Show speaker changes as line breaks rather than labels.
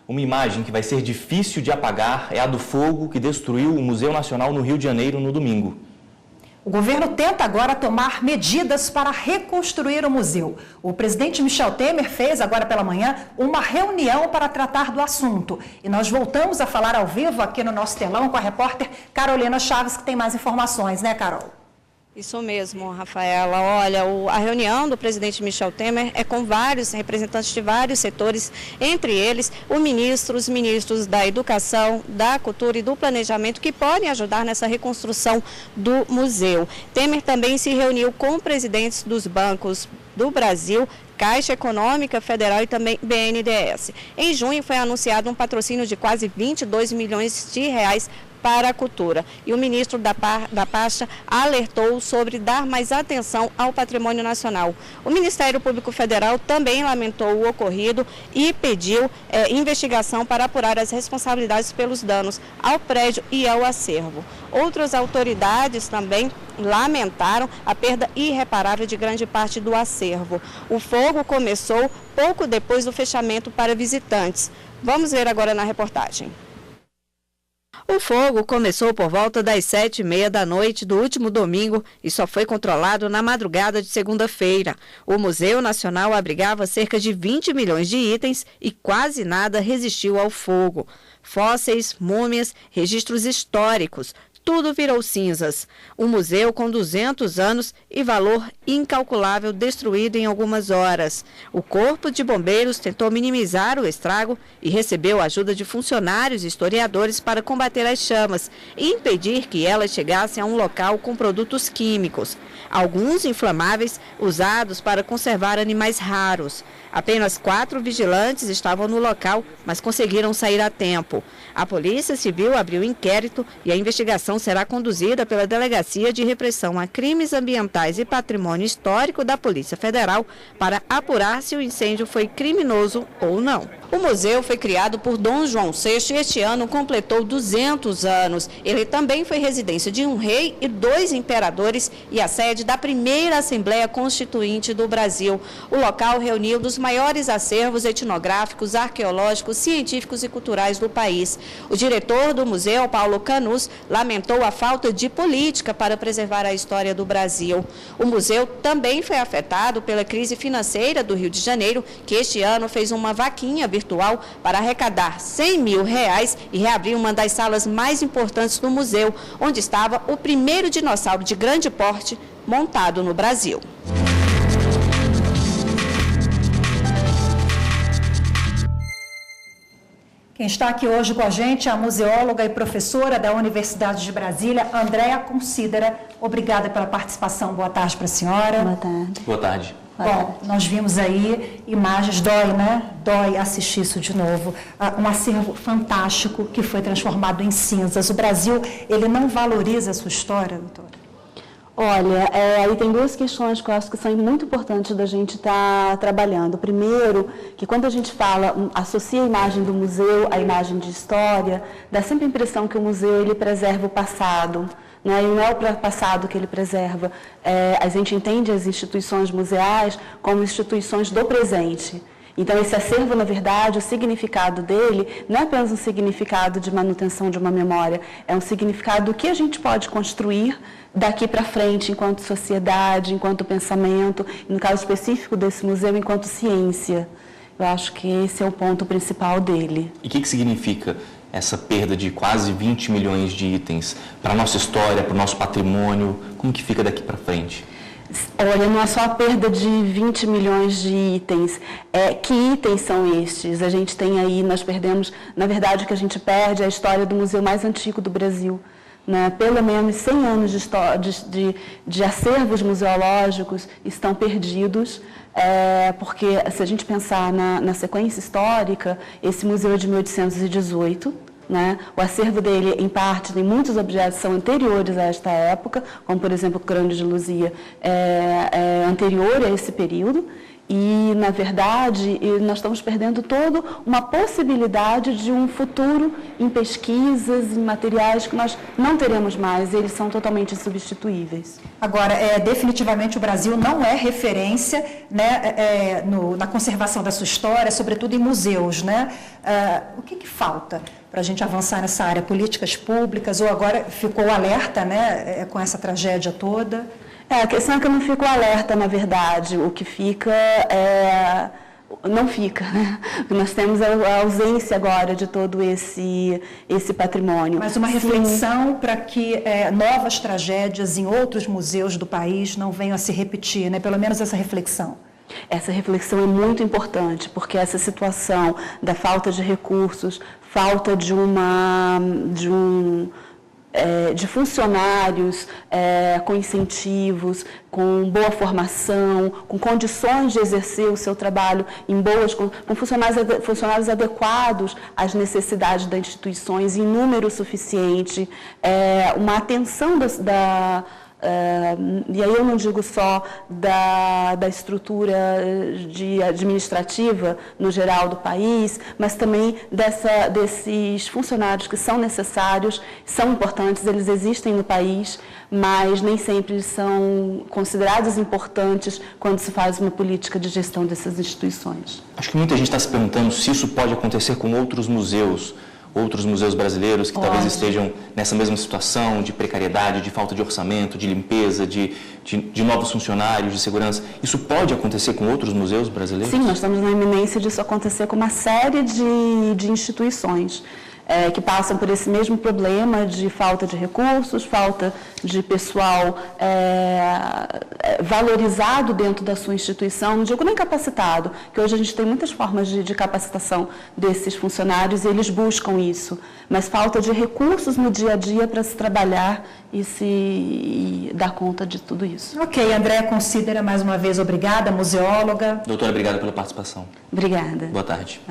Uma imagem que vai ser difícil de apagar é a do fogo que destruiu o Museu Nacional no Rio de Janeiro no domingo.
O governo tenta agora tomar medidas para reconstruir o museu. O presidente Michel Temer fez agora pela manhã uma reunião para tratar do assunto. E nós voltamos a falar ao vivo aqui no nosso telão com a repórter Carolina Chaves, que tem mais informações, né, Carol?
Isso mesmo, Rafaela. Olha, a reunião do presidente Michel Temer é com vários representantes de vários setores, entre eles os ministros da Educação, da Cultura e do Planejamento, que podem ajudar nessa reconstrução do museu. Temer também se reuniu com presidentes dos bancos do Brasil, Caixa Econômica Federal e também BNDES. Em junho foi anunciado um patrocínio de quase 22 milhões de reais para a cultura. E o ministro da pasta alertou sobre dar mais atenção ao patrimônio nacional. O Ministério Público Federal também lamentou o ocorrido e pediu investigação para apurar as responsabilidades pelos danos ao prédio e ao acervo. Outras autoridades também lamentaram a perda irreparável de grande parte do acervo. O fogo começou pouco depois do fechamento para visitantes. Vamos ver agora na reportagem. O fogo começou por volta das 7h30 da noite do último domingo e só foi controlado na madrugada de segunda-feira. O Museu Nacional abrigava cerca de 20 milhões de itens e quase nada resistiu ao fogo. Fósseis, múmias, registros históricos, tudo virou cinzas. Um museu com 200 anos e valor incalculável destruído em algumas horas. O Corpo de Bombeiros tentou minimizar o estrago e recebeu a ajuda de funcionários e historiadores para combater as chamas e impedir que elas chegassem a um local com produtos químicos, alguns inflamáveis usados para conservar animais raros. Apenas 4 vigilantes estavam no local, mas conseguiram sair a tempo. A Polícia Civil abriu inquérito e a investigação será conduzida pela Delegacia de Repressão a Crimes Ambientais e Patrimônio Histórico da Polícia Federal para apurar se o incêndio foi criminoso ou não. O museu foi criado por Dom João VI e este ano completou 200 anos. Ele também foi residência de um rei e 2 imperadores e a sede da primeira Assembleia Constituinte do Brasil. O local reuniu dos maiores acervos etnográficos, arqueológicos, científicos e culturais do país. O diretor do museu, Paulo Canus, lamentou a falta de política para preservar a história do Brasil. O museu também foi afetado pela crise financeira do Rio de Janeiro, que este ano fez uma vaquinha virtual para arrecadar R$100 mil e reabrir uma das salas mais importantes do museu, onde estava o primeiro dinossauro de grande porte montado no Brasil.
Quem está aqui hoje com a gente é a museóloga e professora da Universidade de Brasília, Andréa Considera. Obrigada pela participação. Boa tarde para a senhora.
Boa tarde.
Boa tarde.
Bom, nós vimos aí imagens, dói, né? Dói assistir isso de novo. Um acervo fantástico que foi transformado em cinzas. O Brasil, ele não valoriza a sua história, doutora?
Olha, aí tem 2 questões que eu acho que são muito importantes da gente estar trabalhando. Primeiro, que quando a gente fala, associa a imagem do museu à imagem de história, dá sempre a impressão que o museu ele preserva o passado. Né? E não é o passado que ele preserva. A gente entende as instituições museais como instituições do presente. Então, esse acervo, na verdade, o significado dele não é apenas um significado de manutenção de uma memória, é um significado do que a gente pode construir daqui para frente, enquanto sociedade, enquanto pensamento, e no caso específico desse museu, enquanto ciência. Eu acho que esse é o ponto principal dele.
E o que significa essa perda de quase 20 milhões de itens para a nossa história, para o nosso patrimônio? Como que fica daqui para frente?
Olha, não é só a perda de 20 milhões de itens. Que itens são estes? A gente tem aí, nós perdemos, na verdade, o que a gente perde é a história do museu mais antigo do Brasil. Né? Pelo menos 100 anos de acervos museológicos estão perdidos, porque se a gente pensar na sequência histórica, esse museu é de 1818, né? O acervo dele, em parte, tem muitos objetos que são anteriores a esta época, como, por exemplo, o crânio de Luzia é anterior a esse período, E, na verdade, nós estamos perdendo toda uma possibilidade de um futuro em pesquisas, em materiais que nós não teremos mais, eles são totalmente insubstituíveis.
Agora, definitivamente o Brasil não é referência, né, na conservação da sua história, sobretudo em museus, né? O que falta para a gente avançar nessa área? Políticas públicas, ou agora ficou alerta, né, com essa tragédia toda?
A questão é que eu não fico alerta, na verdade. O que fica não fica, né? Nós temos a ausência agora de todo esse patrimônio.
Mas uma reflexão para que novas tragédias em outros museus do país não venham a se repetir, né? Pelo menos essa reflexão.
Essa reflexão é muito importante, porque essa situação da falta de recursos, falta de funcionários com incentivos, com boa formação, com condições de exercer o seu trabalho com funcionários adequados às necessidades das instituições, em número suficiente, uma atenção e aí eu não digo só da estrutura administrativa no geral do país, mas também desses funcionários que são necessários, são importantes, eles existem no país, mas nem sempre eles são considerados importantes quando se faz uma política de gestão dessas instituições.
Acho que muita gente está se perguntando se isso pode acontecer com outros museus brasileiros que talvez estejam nessa mesma situação de precariedade, de falta de orçamento, de limpeza, de novos funcionários, de segurança. Isso pode acontecer com outros museus brasileiros?
Sim, nós estamos na iminência disso acontecer com uma série de instituições que passam por esse mesmo problema de falta de recursos, falta de pessoal valorizado dentro da sua instituição, não digo nem capacitado, que hoje a gente tem muitas formas de capacitação desses funcionários e eles buscam isso, mas falta de recursos no dia a dia para se trabalhar e dar conta de tudo isso.
Ok, Andréa Considera, mais uma vez, obrigada, museóloga.
Doutora, obrigado pela participação.
Obrigada.
Boa tarde.